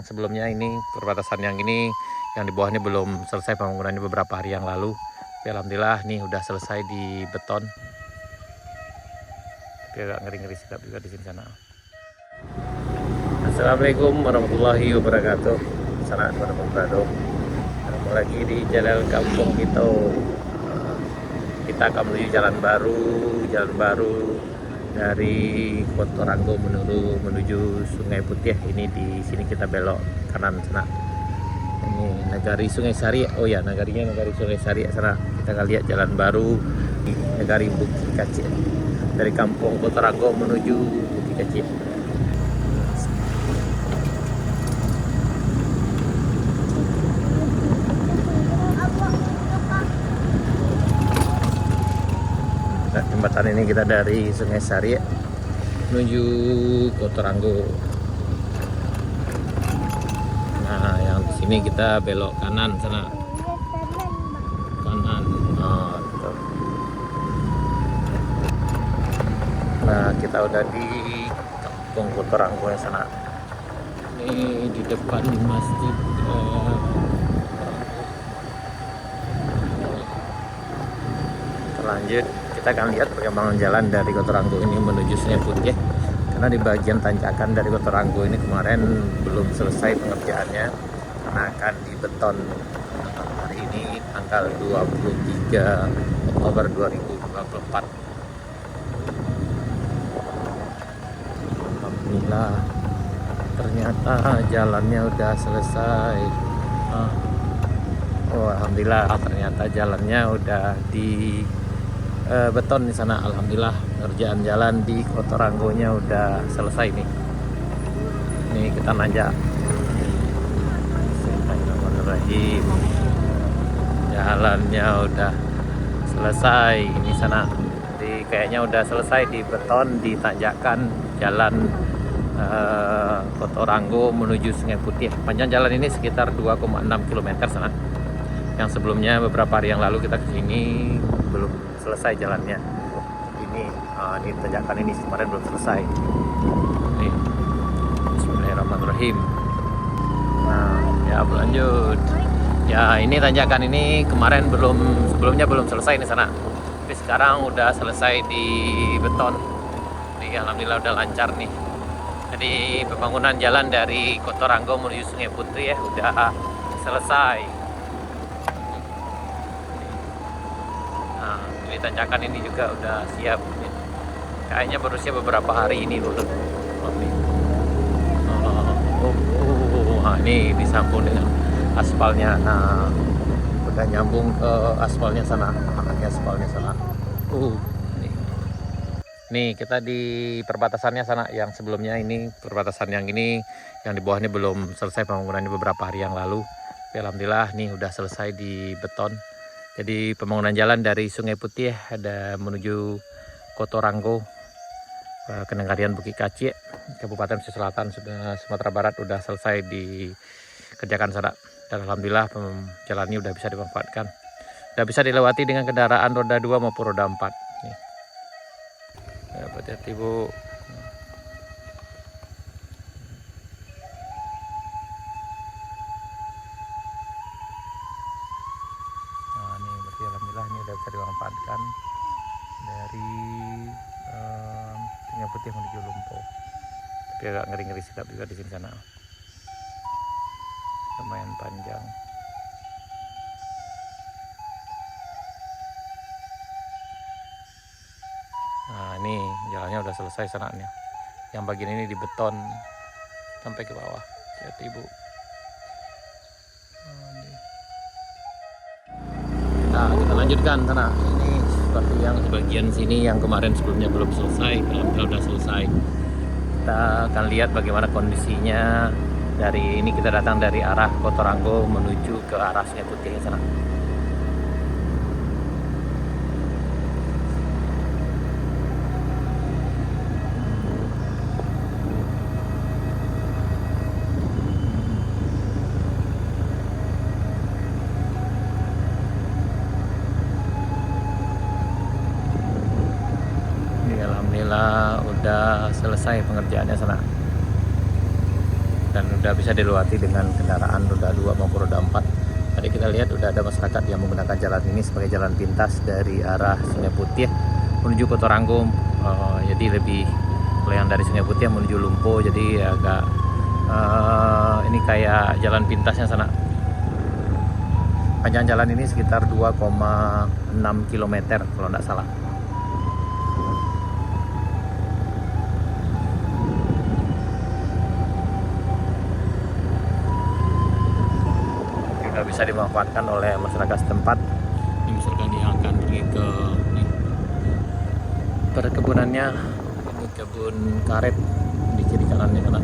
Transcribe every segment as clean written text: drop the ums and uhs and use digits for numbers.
Yang sebelumnya ini perbatasan yang ini, yang di bawah ini belum selesai pembangunannya beberapa hari yang lalu. Tapi alhamdulillah nih udah selesai di beton. Tapi agak ngeri-ngeri sedap juga di sini sana. Assalamualaikum warahmatullahi wabarakatuh. Salam wabarakatuh. Ketemu lagi di Jalan Kampung kita. Kita akan menuju jalan baru dari Kota Ranggo menuju Sungai Putih. Ini di sini kita belok kanan sana. Ini Nagari Sungai Sari. Oh ya, Nagari Sungai Sari sana. Kita akan lihat jalan baru di Nagari Bukit Kacil. Dari kampung Kota Ranggo menuju Bukit Kacil. Jembatan ini kita dari Sungai Sari menuju Kota Ranggo. Nah, yang di sini kita belok kanan sana. Kanan. Oh, gitu. Nah, kita udah di kampung Kota Ranggo yang sana. Ini di depan di masjid. Lanjut, kita akan lihat perkembangan jalan dari Kota Ranggo ini menuju Sungai Putih. Karena di bagian tanjakan dari Kota Ranggo ini kemarin belum selesai pengerjaannya karena akan dibeton hari ini tanggal 23 Oktober 2024. Alhamdulillah, ternyata jalannya udah selesai. Oh, alhamdulillah, ternyata jalannya udah di beton di sana. Alhamdulillah, kerjaan jalan di Kota Ranggonya udah selesai nih. Ini kita nanjak. Bismillahirrahmanirrahim. Jalannya udah selesai ini sana. Jadi kayaknya udah selesai di beton, ditanjakan jalan Kota Ranggo menuju Sungai Putih. Panjang jalan ini sekitar 2,6 km sana. Yang sebelumnya beberapa hari yang lalu kita kesini belum selesai jalannya. Ini tanjakan ini kemarin belum selesai. Ini Bismillahirrahmanirrahim. Nah, ya berlanjut. Ya, ini tanjakan ini kemarin sebelumnya belum selesai di sana. Tapi sekarang udah selesai di beton. Jadi alhamdulillah udah lancar nih. Jadi pembangunan jalan dari Kota Ranggo menuju Sungai Putih ya udah selesai. Di tanjakan ini juga udah siap. Kayaknya berusia beberapa hari ini dulu. Ini disambung dengan aspalnya. Nah, udah nyambung ke aspalnya sana. Aspalnya sana. Nih kita di perbatasannya sana. Yang sebelumnya ini perbatasan yang ini, yang di bawah ini belum selesai pembangunannya beberapa hari yang lalu. Tapi alhamdulillah nih udah selesai di beton. Jadi pembangunan jalan dari Sungai Putih ada menuju Kota Ranggo ke Nagarian Bukit Kacil, Kabupaten Pesisir Selatan Sumatera Barat udah selesai dikerjakan sana. Dan alhamdulillah jalan ini udah bisa dimanfaatkan. Udah bisa dilewati dengan kendaraan roda 2 maupun roda 4. Nih. Ya, hati-hati Bu. Alhamdulillah ini udah bisa dimanfaatkan dari Sungai Putih menuju Lumpo. Tapi agak ngeri-ngeri sedap juga di sini sana. Lumayan panjang. Nah, ini jalannya udah selesai sana nih. Yang bagian ini dibeton sampai ke bawah. Hati-hati Bu. Nah, kita lanjutkan sana. Ini seperti yang sebagian sini yang kemarin sebelumnya belum selesai, alhamdulillah udah selesai. Kita akan lihat bagaimana kondisinya dari ini. Kita datang dari arah Kota Ranggo menuju ke arah Sungai Putih sana. Alhamdulillah udah selesai pengerjaannya sana dan udah bisa dilewati dengan kendaraan roda 2 maupun roda 4. Tadi kita lihat udah ada masyarakat yang menggunakan jalan ini sebagai jalan pintas dari arah Sungai Putih menuju Kota Ranggung. Jadi lebih kalau yang dari Sungai Putih menuju Lumpo, jadi agak ini kayak jalan pintasnya sana. Panjang jalan ini sekitar 2,6 km kalau tidak salah. Juga bisa dimanfaatkan oleh masyarakat setempat. Ini misalkan yang akan pergi ke perkebunannya, ini kebun karet di kiri kanannya sana.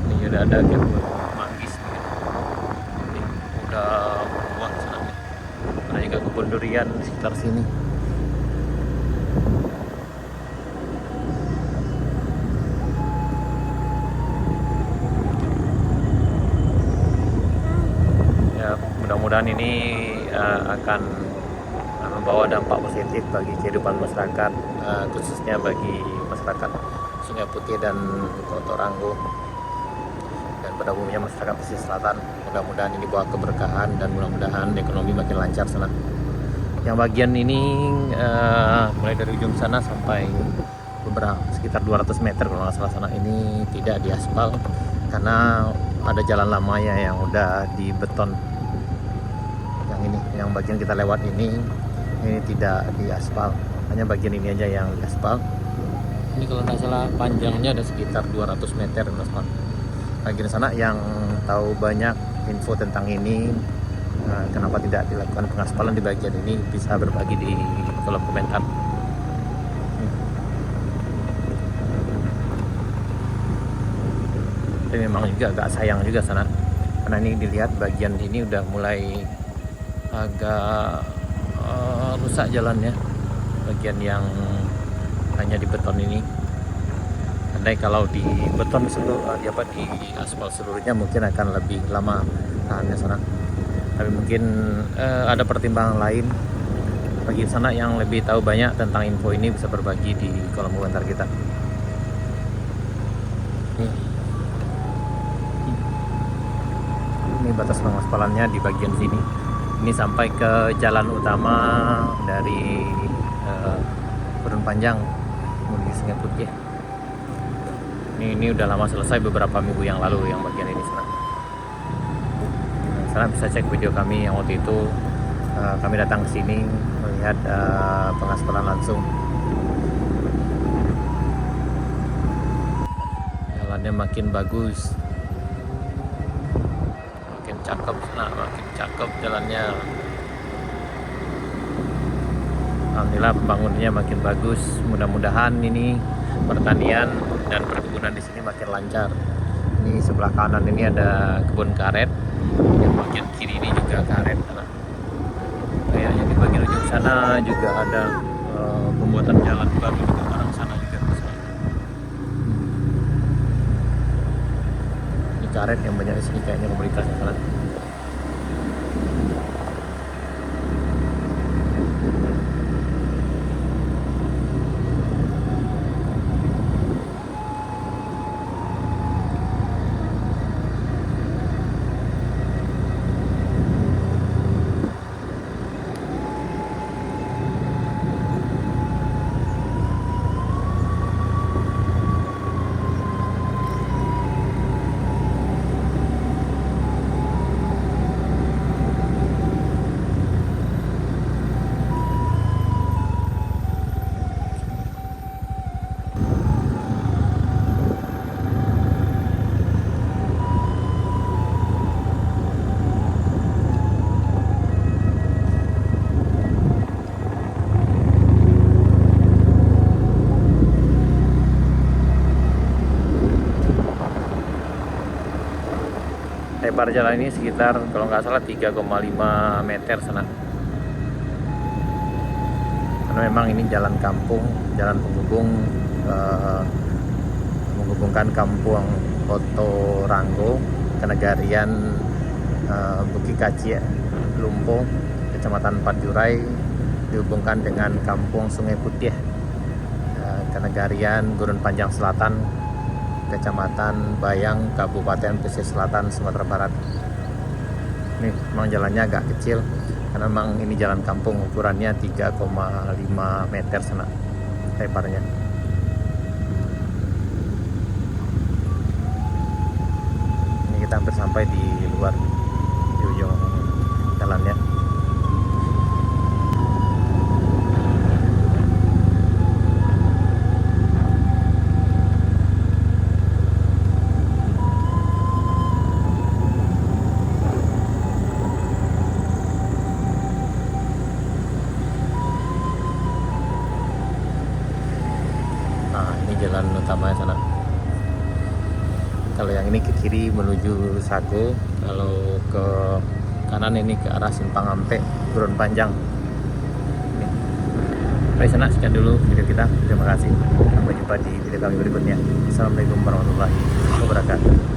Ini udah ada kebun manggis nih. Ini udah buah sana nih. Ada juga kebun durian di sekitar sini. Ya, mudah-mudahan ini akan membawa dampak positif bagi kehidupan masyarakat, khususnya bagi masyarakat Sungai Putih dan Kota Ranggung, dan pada umumnya masyarakat pesisir selatan. Mudah-mudahan ini bawa keberkahan dan mudah-mudahan ekonomi makin lancar sana. Yang bagian ini mulai dari ujung sana sampai beberapa sekitar 200 meter kalau nggak salah sana, ini tidak diaspal karena ada jalan lama ya yang udah dibeton. Yang ini, yang bagian kita lewat ini tidak diaspal, hanya bagian ini aja yang diaspal. Ini kalau nggak salah panjangnya ada sekitar 200 meter teman-teman. Bagian sana yang tahu banyak info tentang ini, kenapa tidak dilakukan pengaspalan di bagian ini, bisa berbagi di kolom komentar. Tapi memang juga agak sayang juga sana, karena ini dilihat bagian ini udah mulai agak rusak jalannya, bagian yang hanya di beton ini. Andai kalau di beton seluruh, di aspal seluruhnya mungkin akan lebih lama tahannya sana. Tapi mungkin ada pertimbangan lain. Bagi sana yang lebih tahu banyak tentang info ini bisa berbagi di kolom komentar kita. Ini batas pengaspalannya di bagian sini. Ini sampai ke jalan utama dari Gurun Panjang menuju Sungai Putih. Ini udah lama selesai, beberapa minggu yang lalu yang bagian ini sana. Sana bisa cek video kami yang waktu itu kami datang ke sini melihat pengaspalan langsung. Jalannya makin bagus, makin cakep sana, makin cakep jalannya. Alhamdulillah pembangunannya makin bagus. Mudah-mudahan ini pertanian dan perkebunan di sini makin lancar. Ini sebelah kanan ini ada kebun karet, yang bagian kiri ini juga karet. Kayaknya di bagian ujung sana juga ada pembuatan jalan baru di arah sana juga. Ini karet yang banyak di sini kayaknya komunitasnya sana. Lebar jalan ini sekitar kalau nggak salah 3,5 meter sana. karena memang ini jalan kampung, jalan penghubung menghubungkan kampung Kotoranggo, Kenegarian Bukikaci, Lumpung, Kecamatan Padjurai, dihubungkan dengan kampung Sungai Putih, Kenegarian Gurun Panjang Selatan, Kecamatan Bayang, Kabupaten Pesisir Selatan, Sumatera Barat. Ini memang jalannya agak kecil karena memang ini jalan kampung, ukurannya 3,5 meter sana lebarnya. Ini kita hampir sampai di luar, di ujung jalannya. Nah, ini jalan utamanya sana. Kalau yang ini ke kiri menuju Sago, kalau ke kanan ini ke arah Simpang Ampe, Gurun Panjang. Baik sana, sekian dulu video kita. Terima kasih. Sampai jumpa di video kami berikutnya. Assalamualaikum warahmatullahi wabarakatuh.